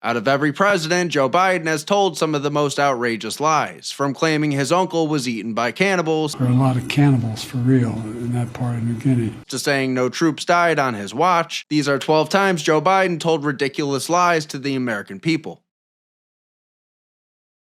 Out of every president, Joe Biden has told some of the most outrageous lies, from claiming his uncle was eaten by cannibals, there are a lot of cannibals for real in that part of New Guinea, to saying no troops died on his watch. These are 12 times Joe Biden told ridiculous lies to the American people.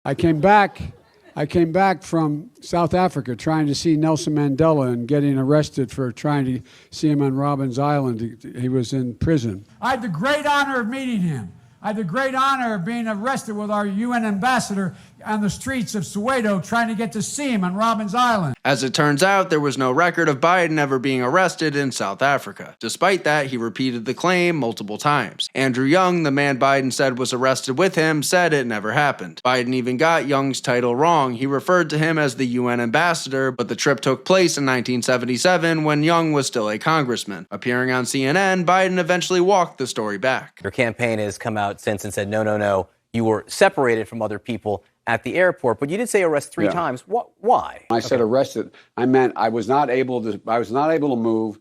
I came back from South Africa trying to see Nelson Mandela and getting arrested for trying to see him on Robben Island. He was in prison. I had the great honor of meeting him. I had the great honor of being arrested with our UN ambassador on the streets of Soweto trying to get to see him on Robben Island. As it turns out, there was no record of Biden ever being arrested in South Africa. Despite that, he repeated the claim multiple times. Andrew Young, the man Biden said was arrested with him, said it never happened. Biden even got Young's title wrong. He referred to him as the UN ambassador, but the trip took place in 1977 when Young was still a congressman. Appearing on CNN, Biden eventually walked the story back. Your campaign has come out since and said, no, you were separated from other people at the airport, but you did say arrest three times. Why? I said arrested. I meant I was not able to move.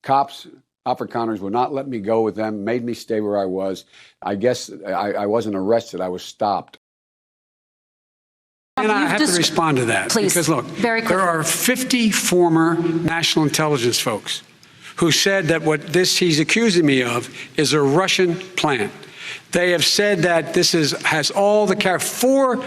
Cops, Afrikaners would not let me go with them, made me stay where I was. I guess I wasn't arrested. I was stopped. And I have to respond to that. Please, because look, there are 50 former national intelligence folks who said that what he's accusing me of is a Russian plan. They have said that this has all the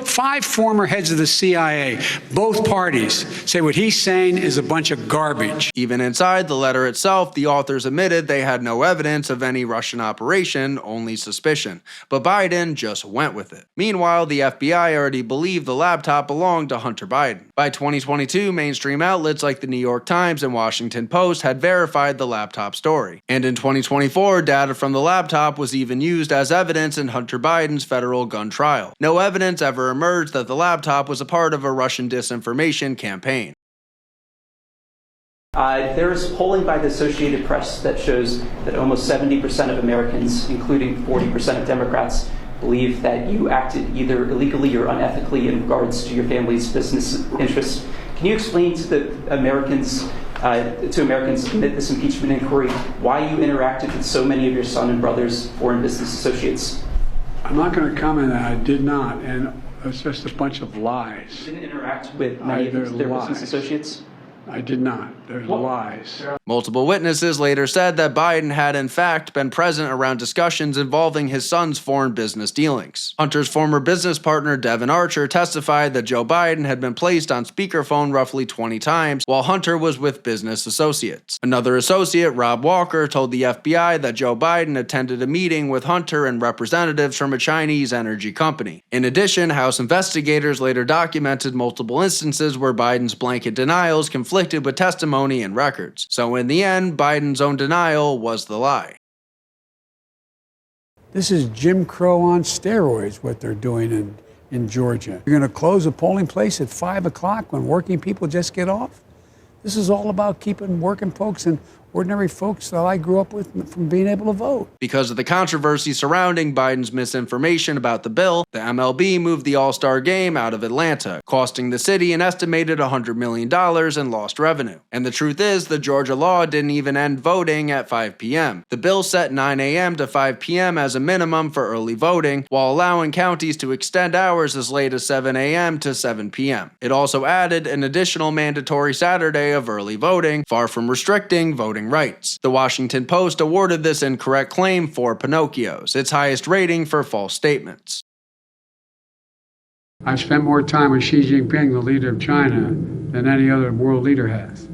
five former heads of the CIA, both parties, say what he's saying is a bunch of garbage. Even inside the letter itself, the authors admitted they had no evidence of any Russian operation, only suspicion. But Biden just went with it. Meanwhile, the FBI already believed the laptop belonged to Hunter Biden. By 2022, mainstream outlets like the New York Times and Washington Post had verified the laptop story. And in 2024, data from the laptop was even used as evidence in Hunter Biden's federal gun trial. No evidence ever emerged that the laptop was a part of a Russian disinformation campaign. There is polling by the Associated Press that shows that almost 70% of Americans, including 40% of Democrats, believe that you acted either illegally or unethically in regards to your family's business interests. Can you explain to the Americans amid this impeachment inquiry why you interacted with so many of your son and brother's foreign business associates? I'm not going to comment on that. I did not, and it's just a bunch of lies. You didn't interact with many of their business associates? I did not. There's lies. Multiple witnesses later said that Biden had in fact been present around discussions involving his son's foreign business dealings. Hunter's former business partner Devin Archer testified that Joe Biden had been placed on speakerphone roughly 20 times while Hunter was with business associates. Another associate, Rob Walker, told the FBI that Joe Biden attended a meeting with Hunter and representatives from a Chinese energy company. In addition, House investigators later documented multiple instances where Biden's blanket denials conflicted with testimony and records. So in the end, Biden's own denial was the lie. This is Jim Crow on steroids, what they're doing in Georgia. You're going to close a polling place at 5 o'clock when working people just get off? This is all about keeping working folks and ordinary folks that I grew up with from being able to vote. Because of the controversy surrounding Biden's misinformation about the bill, the MLB moved the All-Star Game out of Atlanta, costing the city an estimated $100 million in lost revenue. And the truth is, the Georgia law didn't even end voting at 5 p.m. The bill set 9 a.m. to 5 p.m. as a minimum for early voting, while allowing counties to extend hours as late as 7 a.m. to 7 p.m. It also added an additional mandatory Saturday of early voting, far from restricting voting rights. The Washington Post awarded this incorrect claim 4 Pinocchios, its highest rating for false statements. I've spent more time with Xi Jinping, the leader of China, than any other world leader has.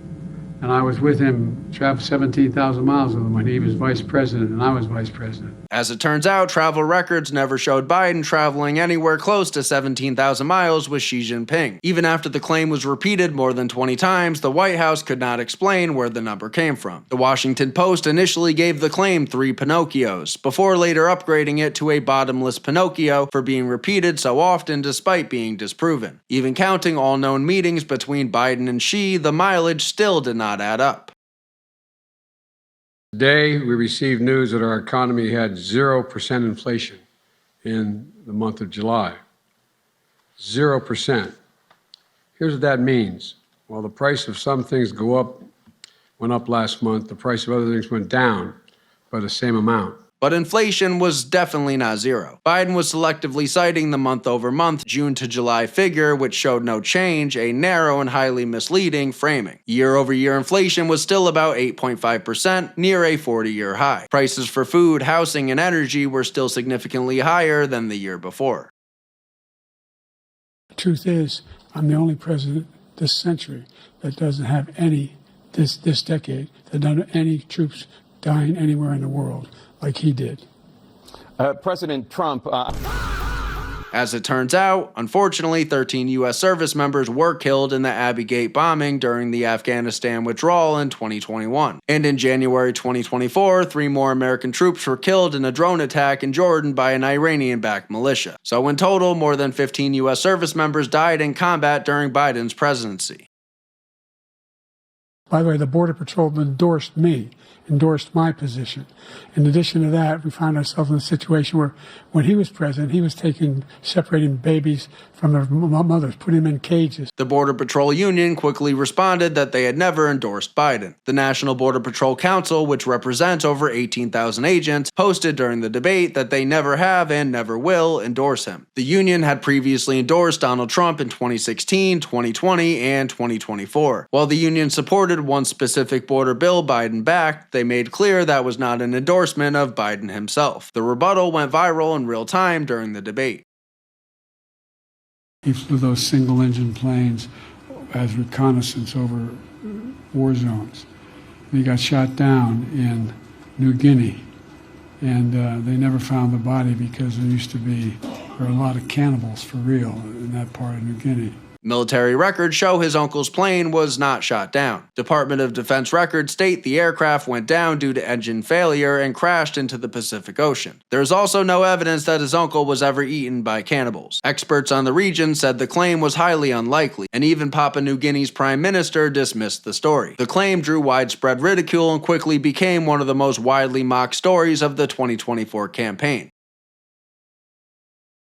And I was with him, traveled 17,000 miles with him when he was vice president and I was vice president. As it turns out, travel records never showed Biden traveling anywhere close to 17,000 miles with Xi Jinping. Even after the claim was repeated more than 20 times, the White House could not explain where the number came from. The Washington Post initially gave the claim 3 Pinocchios, before later upgrading it to a bottomless Pinocchio for being repeated so often despite being disproven. Even counting all known meetings between Biden and Xi, the mileage still did not add up. Today, we received news that our economy had 0% inflation in the month of July. 0%. Here's what that means. While the price of some things went up last month, the price of other things went down by the same amount. But inflation was definitely not zero. Biden was selectively citing the month-over-month June to July figure, which showed no change, a narrow and highly misleading framing. Year-over-year inflation was still about 8.5%, near a 40-year high. Prices for food, housing, and energy were still significantly higher than the year before. The truth is, I'm the only president this century that doesn't have any, this decade, that doesn't have any troops dying anywhere in the world like he did. President Trump... As it turns out, unfortunately, 13 U.S. service members were killed in the Abbey Gate bombing during the Afghanistan withdrawal in 2021. And in January 2024, 3 more American troops were killed in a drone attack in Jordan by an Iranian-backed militia. So in total, more than 15 U.S. service members died in combat during Biden's presidency. By the way, the Border Patrol endorsed my position. In addition to that, we found ourselves in a situation where when he was president, he was separating babies from their mothers, putting them in cages. The Border Patrol Union quickly responded that they had never endorsed Biden. The National Border Patrol Council, which represents over 18,000 agents, posted during the debate that they never have and never will endorse him. The union had previously endorsed Donald Trump in 2016, 2020, and 2024. While the union supported one specific border bill Biden backed, they made clear that was not an endorsement of Biden himself. The rebuttal went viral in real time during the debate. He flew those single-engine planes as reconnaissance over war zones. He got shot down in New Guinea, and they never found the body because there were a lot of cannibals for real in that part of New Guinea. Military records show his uncle's plane was not shot down. Department of Defense records state the aircraft went down due to engine failure and crashed into the Pacific Ocean. There is also no evidence that his uncle was ever eaten by cannibals. Experts on the region said the claim was highly unlikely, and even Papua New Guinea's prime minister dismissed the story. The claim drew widespread ridicule and quickly became one of the most widely mocked stories of the 2024 campaign.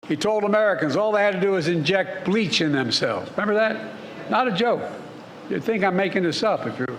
He told Americans all they had to do was inject bleach in themselves. Remember that? Not a joke. You'd think I'm making this up if you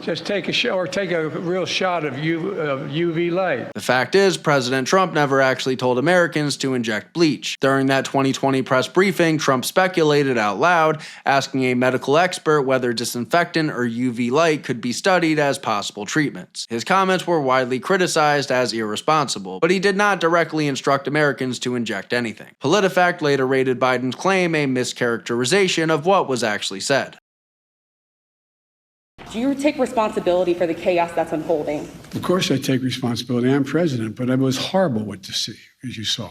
just take a real shot of UV light. The fact is, President Trump never actually told Americans to inject bleach. During that 2020 press briefing, Trump speculated out loud, asking a medical expert whether disinfectant or UV light could be studied as possible treatments. His comments were widely criticized as irresponsible, but he did not directly instruct Americans to inject anything. PolitiFact later rated Biden's claim a mischaracterization of what was actually said. Do you take responsibility for the chaos that's unfolding? Of course I take responsibility. I'm president, but it was horrible what to see, as you saw.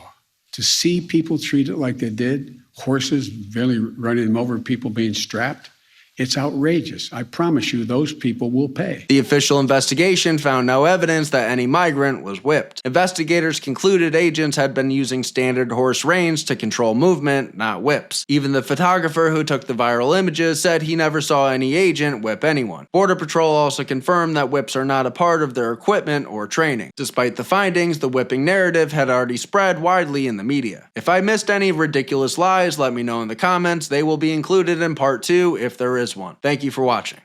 To see people treated like they did, horses barely running them over, people being strapped, it's outrageous. I promise you those people will pay. The official investigation found no evidence that any migrant was whipped. Investigators concluded agents had been using standard horse reins to control movement, not whips. Even the photographer who took the viral images said he never saw any agent whip anyone. Border Patrol also confirmed that whips are not a part of their equipment or training. Despite the findings, the whipping narrative had already spread widely in the media. If I missed any ridiculous lies, let me know in the comments. They will be included in part 2 if there is one. Thank you for watching.